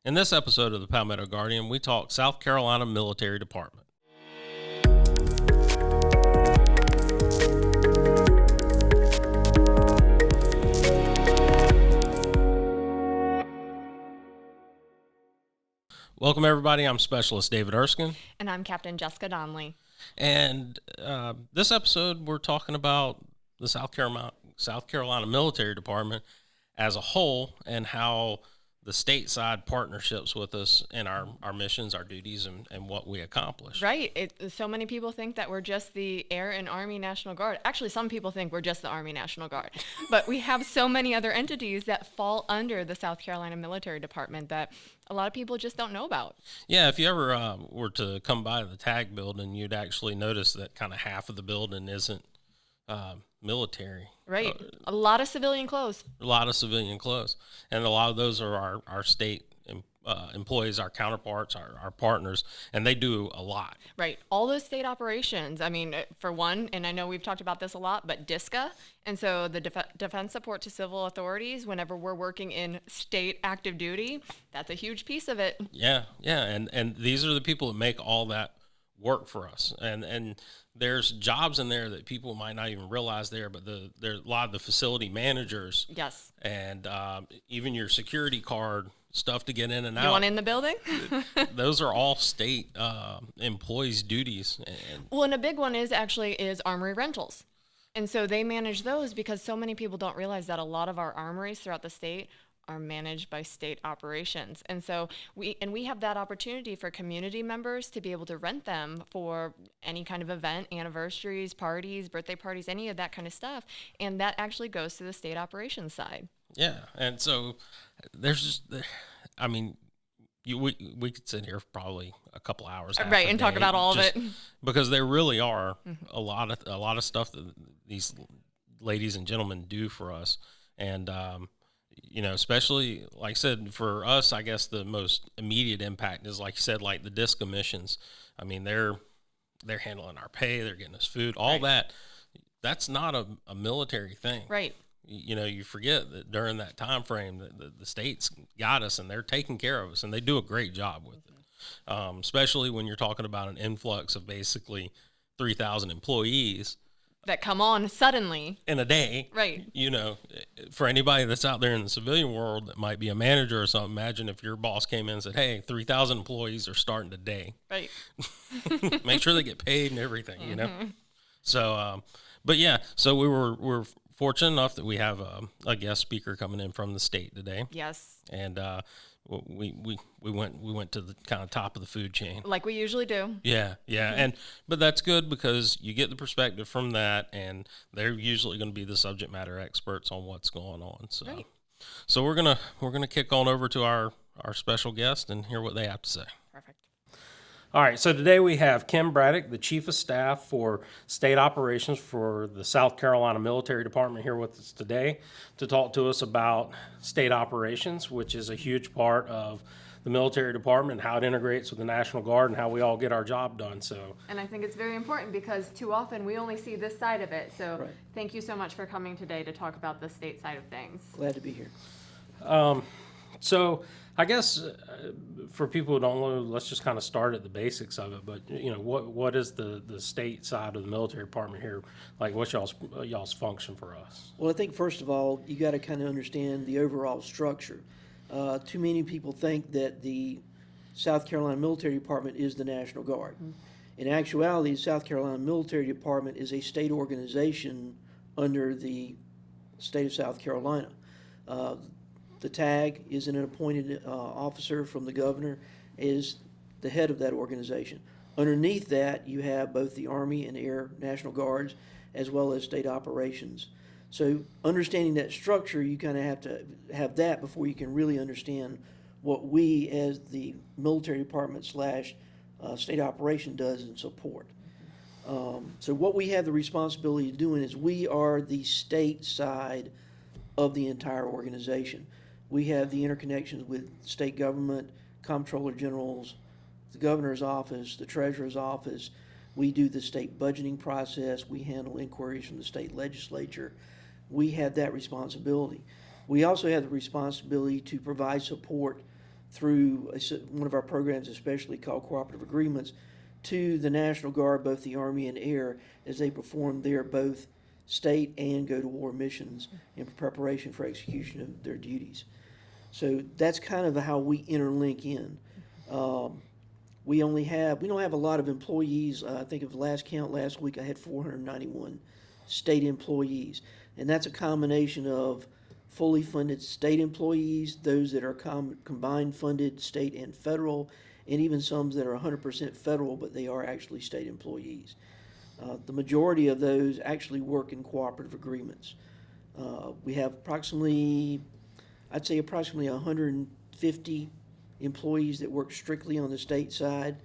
In this episode of the Palmetto Guardian, we talk South Carolina Military Department. Welcome, everybody. I'm Specialist David Erskine. And I'm Captain Jessica Donnelly. And this episode, we're talking about the South Carolina Military Department as a whole and how the stateside partnerships with us in our missions, our duties, and what we accomplish. Right. So many people think that we're just the Air and Army National Guard. Actually, some people think we're just the Army National Guard. But we have so many other entities that fall under the South Carolina Military Department that a lot of people just don't know about. Yeah, if you ever were to come by the TAG building, you'd actually notice that kind of half of the building isn't military. Right. A lot of civilian clothes. A lot of civilian clothes. And a lot of those are our state employees, our counterparts, our partners, and they do a lot. Right. All those state operations. I mean, for one, and I know we've talked about this a lot, but DSCA, and so the Defense Support to Civil Authorities, whenever we're working in state active duty, that's a huge piece of it. Yeah. And these are the people that make all that work for us. And there's jobs in there that people might not even realize there, but there's a lot of the facility managers. Yes. And even your security card stuff to get in and out. You want in the building? Those are all state employees' duties. And a big one is Armory Rentals. And so they manage those because so many people don't realize that a lot of our armories throughout the state are managed by state operations. And so we have that opportunity for community members to be able to rent them for any kind of event, anniversaries, parties, birthday parties, any of that kind of stuff. And that actually goes to the state operations side. Yeah. And so we could sit here for probably a couple hours. Right. And talk about all of it. Because there really are a lot of stuff that these ladies and gentlemen do for us. And, especially, like I said, for us, I guess the most immediate impact is, like you said, like the DSCA missions. I mean, they're handling our pay, they're getting us food, all right. that. That's not a military thing. Right. You forget that during that time frame, the states got us, and they're taking care of us, and they do a great job with it, especially when you're talking about an influx of basically 3,000 employees. That come on suddenly. In a day. Right. For anybody that's out there in the civilian world that might be a manager or something, imagine if your boss came in and said, hey, 3,000 employees are starting today. Right. Make sure they get paid and everything, So, but yeah, so we're fortunate enough that we have a guest speaker coming in from the state today. Yes. And we went to the kind of top of the food chain, like we usually do. Yeah, but that's good because you get the perspective from that, and they're usually going to be the subject matter experts on what's going on. So, right. So we're gonna kick on over to our special guest and hear what they have to say. Perfect. All right, so today we have Ken Braddock, the Chief of Staff for State Operations for the South Carolina Military Department, here with us today to talk to us about state operations, which is a huge part of the military department, how it integrates with the National Guard, and how we all get our job done. And I think it's very important because too often we only see this side of it. So right. Thank you so much for coming today to talk about the state side of things. Glad to be here. So I guess for people who don't know, let's just kind of start at the basics of it. But what is the state side of the military department here? Like, what's y'all's function for us? Well, I think first of all, you got to kind of understand the overall structure. Too many people think that the South Carolina Military Department is the National Guard. Mm-hmm. In actuality, the South Carolina Military Department is a state organization under the state of South Carolina. The TAG is an appointed officer from the governor, is the head of that organization. Underneath that, you have both the Army and Air National Guards, as well as state operations. So understanding that structure, you kind of have to have that before you can really understand what we as the military department / state operation does in support. So what we have the responsibility of doing is we are the state side of the entire organization. We have the interconnections with state government, comptroller generals, the governor's office, the treasurer's office. We do the state budgeting process. We handle inquiries from the state legislature. We have that responsibility. We also have the responsibility to provide support through one of our programs, especially called Cooperative Agreements, to the National Guard, both the Army and Air, as they perform their both state and go-to-war missions in preparation for execution of their duties. So that's kind of how we interlink in. We don't have a lot of employees. I think of the last count last week, I had 491 state employees. And that's a combination of fully funded state employees, those that are combined funded state and federal, and even some that are 100% federal, but they are actually state employees. The majority of those actually work in cooperative agreements. We have approximately 150 employees that work strictly on the state side,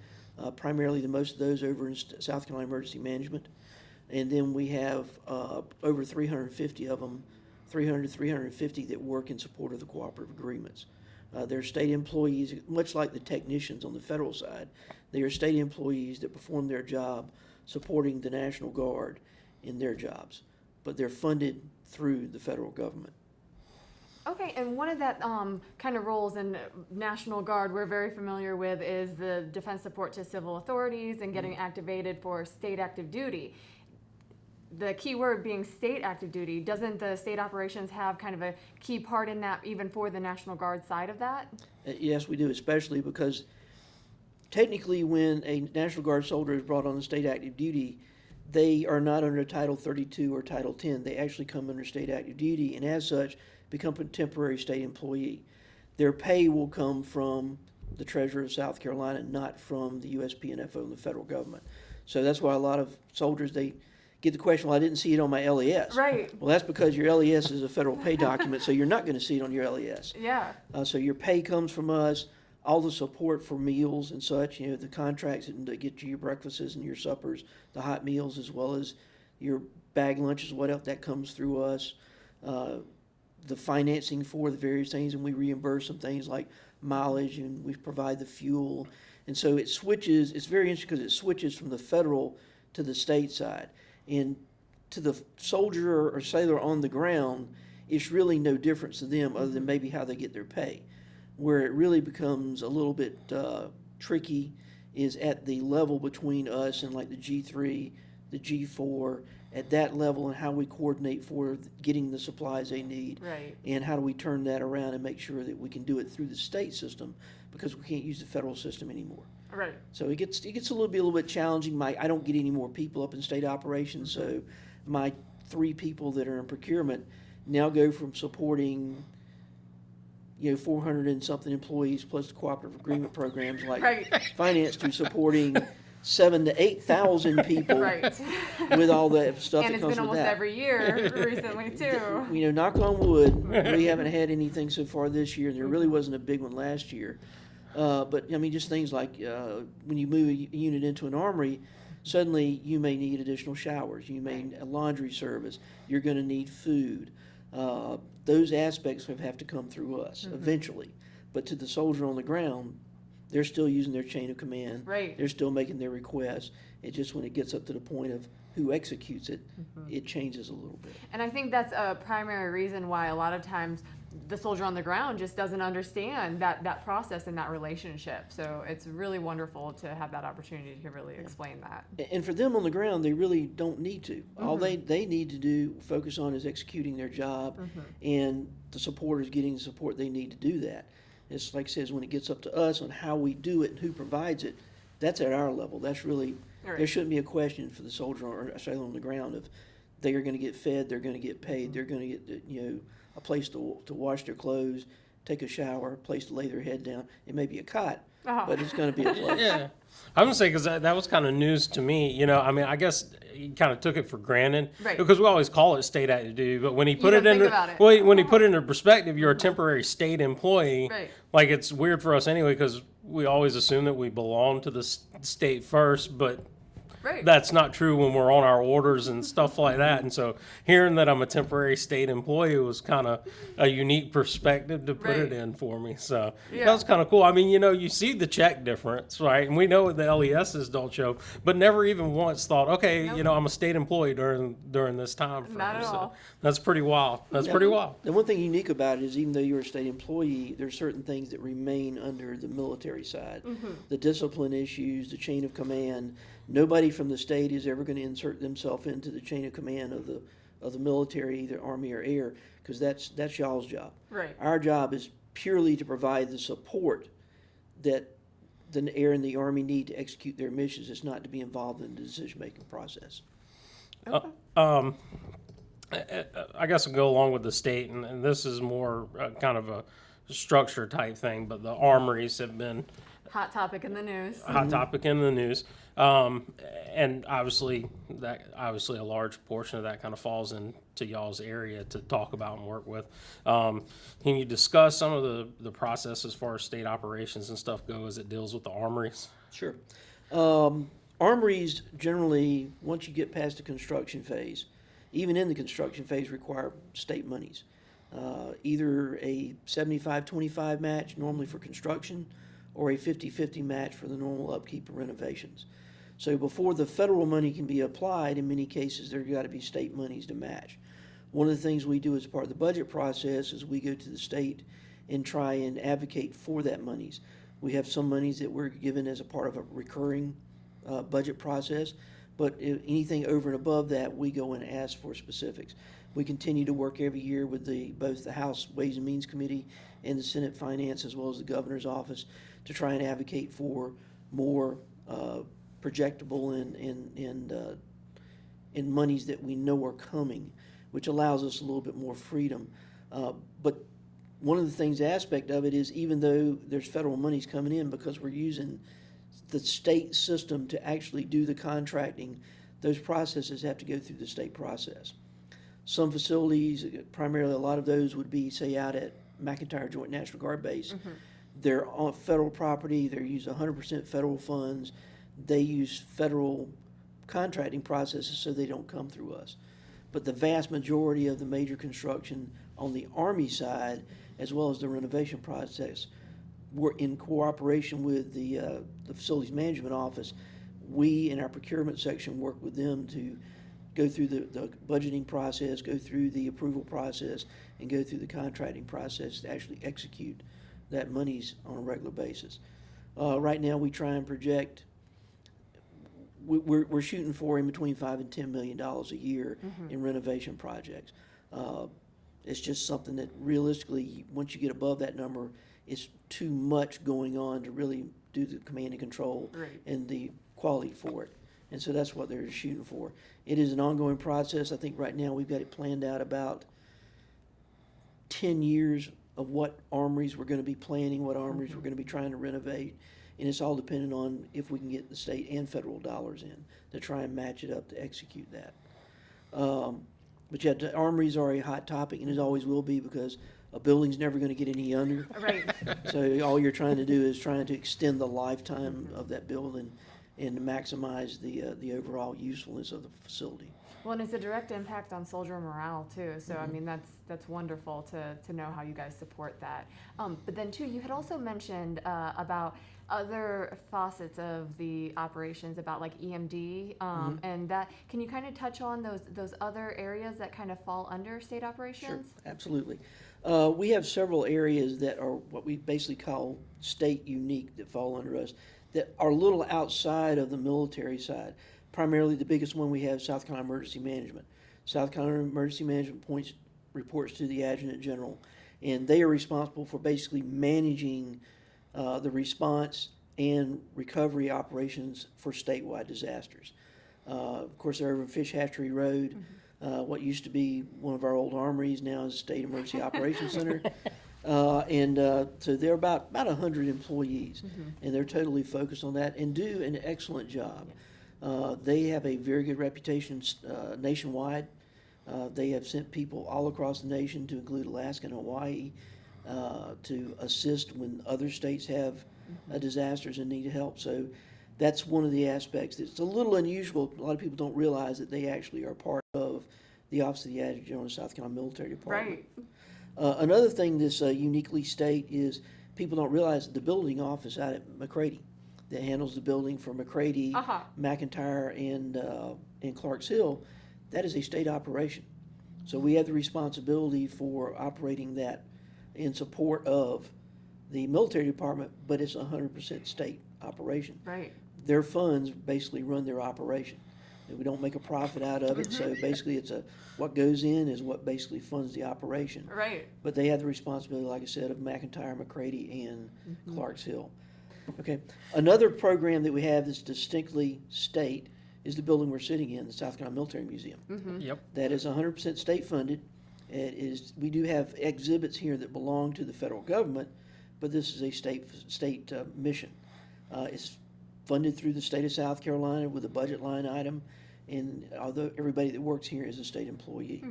primarily most of those over in South Carolina Emergency Management. And then we have over 350 of them, 300 to 350 that work in support of the cooperative agreements. They're state employees, much like the technicians on the federal side. They are state employees that perform their job supporting the National Guard in their jobs, but they're funded through the federal government. Okay, and one of that kind of roles in National Guard we're very familiar with is the defense support to civil authorities and getting activated for state active duty. The key word being state active duty. Doesn't the state operations have kind of a key part in that, even for the National Guard side of that? Yes, we do, especially because technically when a National Guard soldier is brought on the state active duty, they are not under Title 32 or Title 10. They actually come under state active duty, and as such, become a temporary state employee. Their pay will come from the Treasurer of South Carolina, not from the USPNFO and the federal government. So that's why a lot of soldiers, they get the question, well, I didn't see it on my LES. Right. Well, that's because your LES is a federal pay document, so you're not going to see it on your LES. Yeah. So your pay comes from us, all the support for meals and such, the contracts that get you your breakfasts and your suppers, the hot meals, as well as your bag lunches, what else, that comes through us. The financing for the various things, and we reimburse some things like mileage, and we provide the fuel. And so it switches, it's very interesting because it switches from the federal to the state side. And to the soldier or sailor on the ground, it's really no difference to them other than maybe how they get their pay. Where it really becomes a little bit tricky is at the level between us and like the G3, the G4, at that level, and how we coordinate for getting the supplies they need. Right. And how do we turn that around and make sure that we can do it through the state system, because we can't use the federal system anymore. Right. So it gets a little bit challenging. I don't get any more people up in state operations, so my 3 people that are in procurement now go from supporting 400 and something employees plus the cooperative agreement programs like Right. finance to supporting 7,000 to 8,000 people Right. with all the stuff And that it's comes been with almost that. every year recently too. Knock on wood, we haven't had anything so far this year, and there really wasn't a big one last year. But just things like when you move a unit into an armory, suddenly you may need additional showers, you may need a laundry service, you're going to need food. Those aspects have to come through us eventually. But to the soldier on the ground, they're still using their chain of command. Right. They're still making their requests. It's just when it gets up to the point of who executes it, it changes a little bit. And I think that's a primary reason why a lot of times the soldier on the ground just doesn't understand that process and that relationship. So it's really wonderful to have that opportunity to really explain that. And for them on the ground, they really don't need to. All they need to focus on is executing their job, and the supporters getting the support they need to do that. It's like it says, when it gets up to us on how we do it and who provides it, that's at our level. That's really, there shouldn't be a question for the soldier or sailor on the ground of they are going to get fed, they're going to get paid, they're going to get a place to wash their clothes, take a shower, a place to lay their head down. It may be a cot, but it's going to be a place. Yeah. I'm going to say, because that was kind of news to me. I guess he kind of took it for granted. Right. Because we always call it state active duty, but when he put You it don't think into about it. well, when he put it into perspective, you're a temporary state employee. Right. Like, it's weird for us anyway, because we always assume that we belong to the state first, but Right. that's not true when we're on our orders and stuff like that. And so hearing that I'm a temporary state employee was kind of a unique perspective to put it Right. in for me. So Yeah. that was kind of cool. I mean, you see the check difference, right? And we know the LESs don't show, but never even once thought, okay, Nope. I'm a state employee during this time frame. Not at So all. that's pretty wild. That's pretty wild. The one thing unique about it is even though you're a state employee, there's certain things that remain under the military side. The discipline issues, the chain of command. Nobody from the state is ever going to insert themselves into the chain of command of the military, either Army or Air, because that's y'all's job. Right. Our job is purely to provide the support that the Air and the Army need to execute their missions. It's not to be involved in the decision-making process. Okay. I guess I'll go along with the state, and this is more kind of a structure type thing, but the armories have been Hot topic in the news. a hot topic in the news. And obviously a large portion of that kind of falls into y'all's area to talk about and work with. Can you discuss some of the process as far as state operations and stuff go as it deals with the armories? Sure. Armories generally, once you get past the construction phase, even in the construction phase, require state monies. Either a 75-25 match, normally for construction, or a 50-50 match for the normal upkeep and renovations. So before the federal money can be applied, in many cases, there's got to be state monies to match. One of the things we do as part of the budget process is we go to the state and try and advocate for that monies. We have some monies that we're given as a part of a recurring budget process, but anything over and above that, we go and ask for specifics. We continue to work every year with both the House Ways and Means Committee and the Senate Finance, as well as the Governor's Office, to try and advocate for more projectable and monies that we know are coming, which allows us a little bit more freedom. But one of the things, aspect of it is, even though there's federal monies coming in, because we're using the state system to actually do the contracting, those processes have to go through the state process. Some facilities, primarily a lot of those would be, say, out at McIntyre Joint National Guard Base. They're on federal property, they're using 100% federal funds, they use federal contracting processes so they don't come through us. But the vast majority of the major construction on the Army side, as well as the renovation process, we're in cooperation with the Facilities Management Office. We, in our procurement section, work with them to go through the budgeting process, go through the approval process, and go through the contracting process to actually execute that monies on a regular basis. Right now, we try and project, we're shooting for in between $5 and $10 million a year in renovation projects. It's just something that realistically, once you get above that number, it's too much going on to really do the command and control and the quality for it. And so that's what they're shooting for. It is an ongoing process. I think right now we've got it planned out about 10 years of what armories we're going to be planning, what armories we're going to be trying to renovate. And it's all dependent on if we can get the state and federal dollars in to try and match it up to execute that. But yeah, the armories are a hot topic, and it always will be, because a building's never going to get any younger. Right. So all you're trying to do is trying to extend the lifetime of that building and to maximize the overall usefulness of the facility. Well, and it's a direct impact on soldier morale too. So I mean, that's wonderful to know how you guys support that. But then too, you had also mentioned about other facets of the operations, about like EMD, and that. Can you kind of touch on those other areas that kind of fall under state operations? Sure, absolutely. We have several areas that are what we basically call state unique that fall under us, that are a little outside of the military side. Primarily, the biggest one we have, South Carolina Emergency Management. South Carolina Emergency Management reports to the Adjutant General, and they are responsible for basically managing the response and recovery operations for statewide disasters. Of course, they're over in Fish Hatchery Road. What used to be one of our old armories now is a State Emergency Operations Center. So they're about 100 employees, and they're totally focused on that and do an excellent job. They have a very good reputation nationwide. They have sent people all across the nation, to include Alaska and Hawaii, to assist when other states have disasters and need help. So that's one of the aspects that's a little unusual. A lot of people don't realize that they actually are part of the Office of the Adjutant General of the South Carolina Military Department. Right. Another thing that's uniquely state is people don't realize that the building office out at McCready that handles the building for McCready, McIntyre, and Clarks Hill, that is a state operation. So we have the responsibility for operating that in support of the military department, but it's 100% state operation. Right. Their funds basically run their operation. And we don't make a profit out of it, so basically what goes in is what basically funds the operation. Right. But they have the responsibility, like I said, of McIntyre, McCready, and Clarks Hill. Okay. Another program that we have that's distinctly state is the building we're sitting in, the South Carolina Military Museum. Yep. That is 100% state funded. We do have exhibits here that belong to the federal government, but this is a state mission. It's funded through the state of South Carolina with a budget line item, and although everybody that works here is a state employee.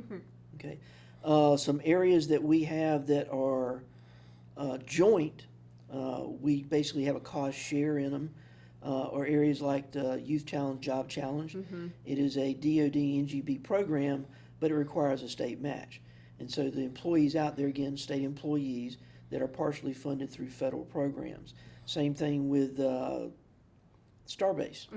Okay. Some areas that we have that are joint, we basically have a cost share in them, or areas like the Youth Challenge, Job Challenge. It is a DoD NGB program, but it requires a state match. And so the employees out there, again, state employees that are partially funded through federal programs. Same thing with Starbase.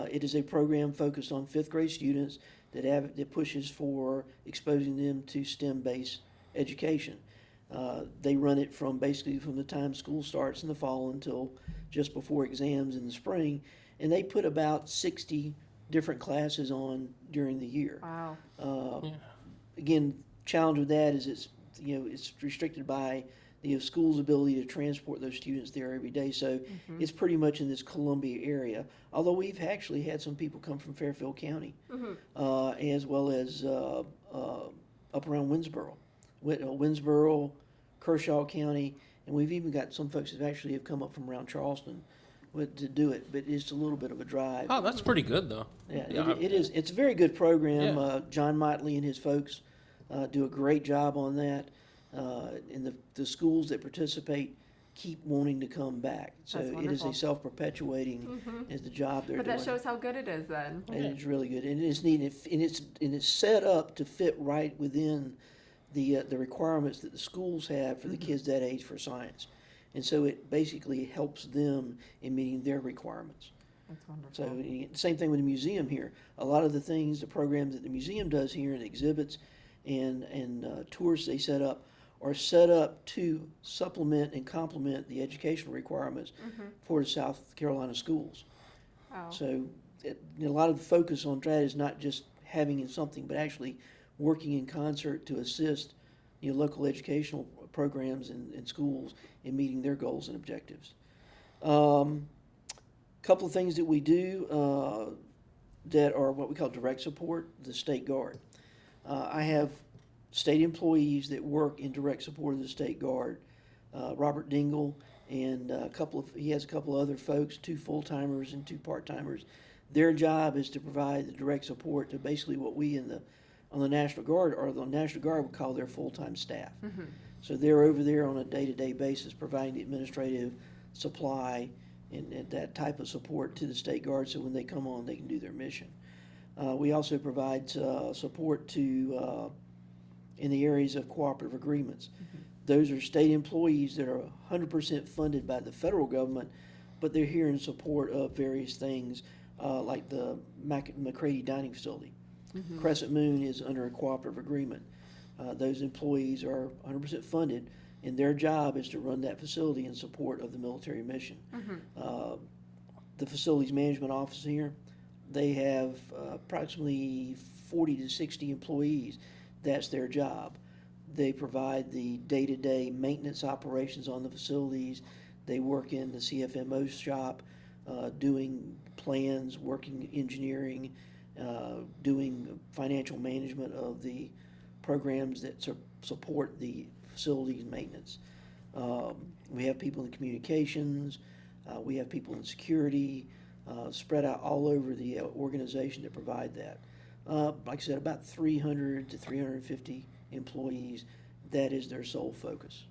It is a program focused on fifth grade students that pushes for exposing them to STEM-based education. They run it from the time school starts in the fall until just before exams in the spring, and they put about 60 different classes on during the year. Wow. Again, challenge with that is it's restricted by the school's ability to transport those students there every day. So it's pretty much in this Columbia area. Although we've actually had some people come from Fairfield County, as well as up around Winsboro, Kershaw County, and we've even got some folks that actually have come up from around Charleston to do it. But it's a little bit of a drive. Oh, that's pretty good though. Yeah, it is. It's a very good program. Yeah. John Motley and his folks do a great job on that. And the schools that participate keep wanting to come back. So That's it is wonderful. a self-perpetuating is the job they're But doing. that shows how good it is then. And it's really good, and it's neat, and it's set up to fit right within the requirements that the schools have for the kids that age for science, and so it basically helps them in meeting their requirements. That's wonderful. So same thing with the museum here. A lot of the things, the programs that the museum does here, and exhibits and tours they set up, are set up to supplement and complement the educational requirements for the South Carolina schools. Wow. So a lot of the focus on that is not just having something, but actually working in concert to assist local educational programs and schools in meeting their goals and objectives. Couple of things that we do that are what we call direct support, the State Guard. I have state employees that work in direct support of the State Guard. Robert Dingle and he has a couple other folks, 2 full-timers and 2 part-timers. Their job is to provide the direct support to basically what we on the National Guard, or the National Guard would call their full-time staff. So they're over there on a day-to-day basis providing the administrative supply and that type of support to the State Guard, so when they come on, they can do their mission. We also provide support to in the areas of cooperative agreements. Those are state employees that are 100% funded by the federal government, but they're here in support of various things like the McCready Dining Facility. Crescent Moon is under a cooperative agreement. Those employees are 100% funded, and their job is to run that facility in support of the military mission. The facilities management office here, they have approximately 40 to 60 employees. That's their job. They provide the day-to-day maintenance operations on the facilities. They work in the CFMO shop, doing plans, working engineering, doing financial management of the programs that support the facilities maintenance. We have people in communications. We have people in security, spread out all over the organization to provide that. Like I said, about 300 to 350 employees. That is their sole focus.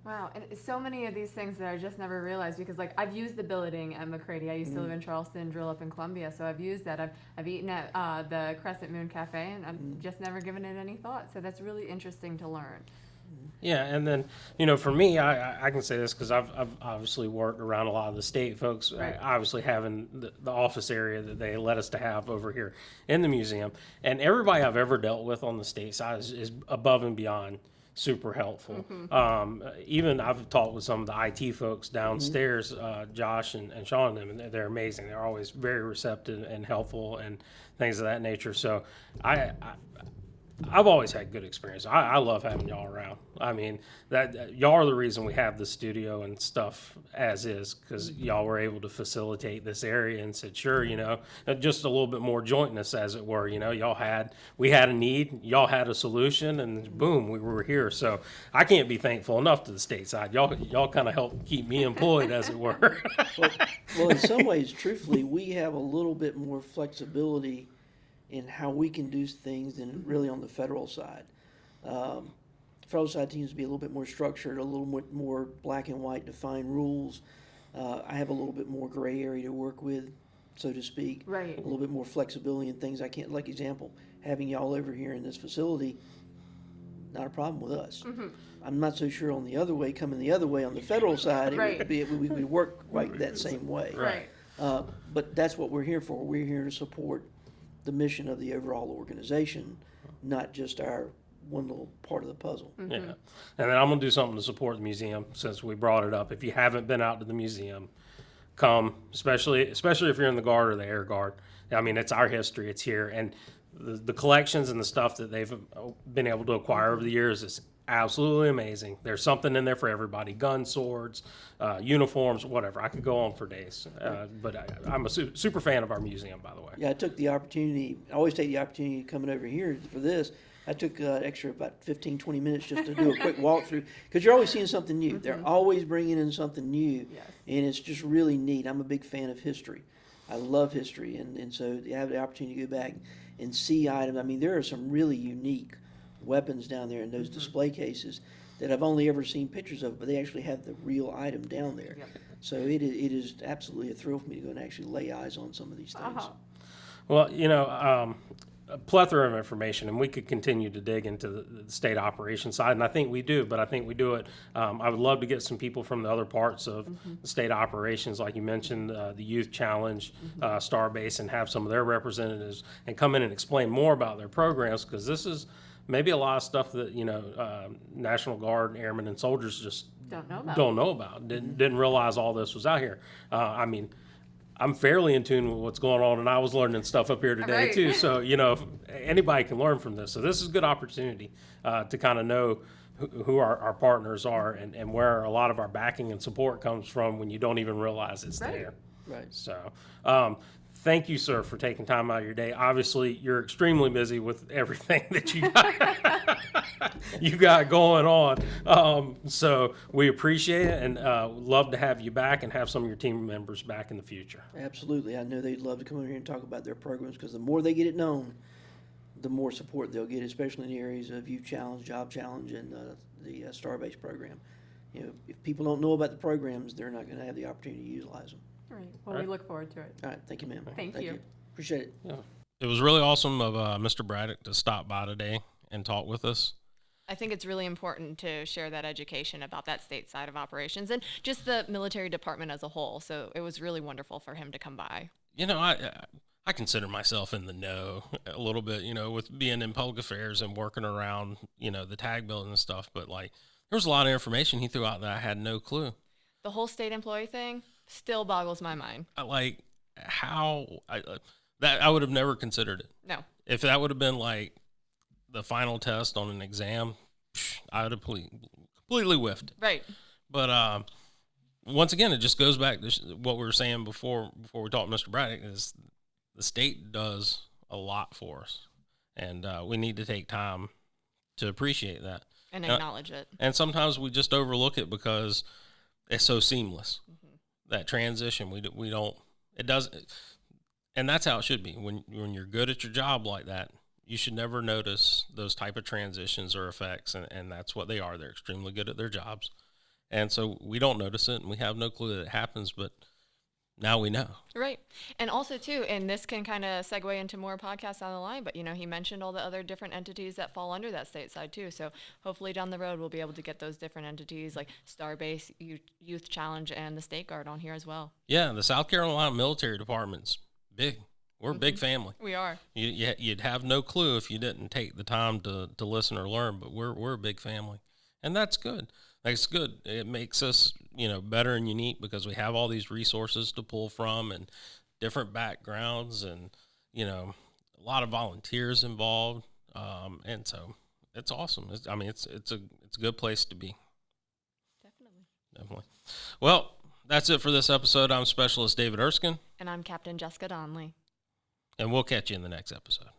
Wow, and it's so many of these things that I just never realized because, like, I've used the billeting at McCready. I used to live in Charleston, drill up in Columbia, so I've used that. I've eaten at the Crescent Moon Cafe, and I've just never given it any thought. So that's really interesting to learn. Yeah, and then, you know, for me, I can say this because I've obviously worked around a lot of the state folks, Right. obviously having the office area that they let us to have over here in the museum. And everybody I've ever dealt with on the state side is above and beyond super helpful. Even I've talked with some of the IT folks downstairs, Josh and Sean and them, and they're amazing. They're always very receptive and helpful and things of that nature. So I've always had good experience. I love having y'all around. I mean, that y'all are the reason we have the studio and stuff as is, because y'all were able to facilitate this area and said, sure, you know, just a little bit more jointness, as it were. You know, we had a need, y'all had a solution, and boom, we were here. So I can't be thankful enough to the state side. Y'all kind of helped keep me employed, as it were. Well, in some ways, truthfully, we have a little bit more flexibility in how we can do things than really on the federal side. Federal side seems to be a little bit more structured, a little bit more black and white defined rules. I have a little bit more gray area to work with, so to speak. Right. A little bit more flexibility in things I can't, like example, having y'all over here in this facility, not a problem with us. I'm not so sure on the other way, coming the other way on the federal side, it Right. would be, we would work quite that same way. Right. But that's what we're here for. We're here to support the mission of the overall organization, not just our one little part of the puzzle. Yeah. And then I'm going to do something to support the museum since we brought it up. If you haven't been out to the museum, come, especially if you're in the Guard or the Air Guard. I mean, it's our history. It's here. And the collections and the stuff that they've been able to acquire over the years is absolutely amazing. There's something in there for everybody: guns, swords, uniforms, whatever. I could go on for days. But I'm a super fan of our museum, by the way. Yeah, I took the opportunity, I always take the opportunity coming over here for this. I took extra about 15, 20 minutes just to do a quick walkthrough, because you're always seeing something new. They're always bringing in something new, Yes. and it's just really neat. I'm a big fan of history. I love history, and so you have the opportunity to go back and see items. I mean, there are some really unique weapons down there in those display cases that I've only ever seen pictures of, but they actually have the real item down there. Yep. So it is absolutely a thrill for me to go and actually lay eyes on some of these things. Well, you know, a plethora of information, and we could continue to dig into the state operations side, and I think we do, but I think we do it. I would love to get some people from the other parts of the state operations, like you mentioned, the Youth Challenge, Starbase, and have some of their representatives and come in and explain more about their programs, because this is maybe a lot of stuff that, you know, National Guard, airmen, and soldiers just Don't know about. don't know about. Didn't realize all this was out here. I mean, I'm fairly in tune with what's going on, and I was learning stuff up here today Right. too. So, you know, if anybody can learn from this. So this is a good opportunity to kind of know who our partners are and where a lot of our backing and support comes from when you don't even realize it's Right. there. Right. So, thank you, sir, for taking time out of your day. Obviously, you're extremely busy with everything that you got going on. So we appreciate it, and love to have you back and have some of your team members back in the future. Absolutely. I know they'd love to come over here and talk about their programs, because the more they get it known, the more support they'll get, especially in the areas of Youth Challenge, Job Challenge, and the Starbase program. You know, if people don't know about the programs, they're not going to have the opportunity to utilize them. All right. Well, we look forward to it. All right. Thank you, ma'am. Thank you. Appreciate it. It was really awesome of Mr. Braddock to stop by today and talk with us. I think it's really important to share that education about that state side of operations and just the military department as a whole. So it was really wonderful for him to come by. You know, I consider myself in the know a little bit, you know, with being in public affairs and working around, you know, the tag building and stuff. But, like, there was a lot of information he threw out that I had no clue. The whole state employee thing still boggles my mind. Like, how that I would have never considered it. No. If that would have been like the final test on an exam, I would have completely whiffed it. Right. But once again, it just goes back to what we were saying before we talked to Mr. Braddock, is the state does a lot for us, and we need to take time to appreciate that And acknowledge it. And sometimes we just overlook it because it's so seamless. That transition, we don't. It doesn't, and that's how it should be. When you're good at your job like that, you should never notice those type of transitions or effects, and that's what they are. They're extremely good at their jobs, And so we don't notice it, and we have no clue that it happens, but now we know. Right. And also, too, and this can kind of segue into more podcasts down the line, but, he mentioned all the other different entities that fall under that state side, too. So hopefully down the road, we'll be able to get those different entities like Starbase, Youth Challenge, and the State Guard on here as well. Yeah, the South Carolina Military Department's big. We're a big family. We are. You'd have no clue if you didn't take the time to listen or learn, but we're a big family. And that's good. That's good. It makes us, better and unique because we have all these resources to pull from and different backgrounds and, a lot of volunteers involved. And so it's awesome. It's a good place to be. Definitely. Well, that's it for this episode. I'm Specialist David Erskine. And I'm Captain Jessica Donnelly. And we'll catch you in the next episode.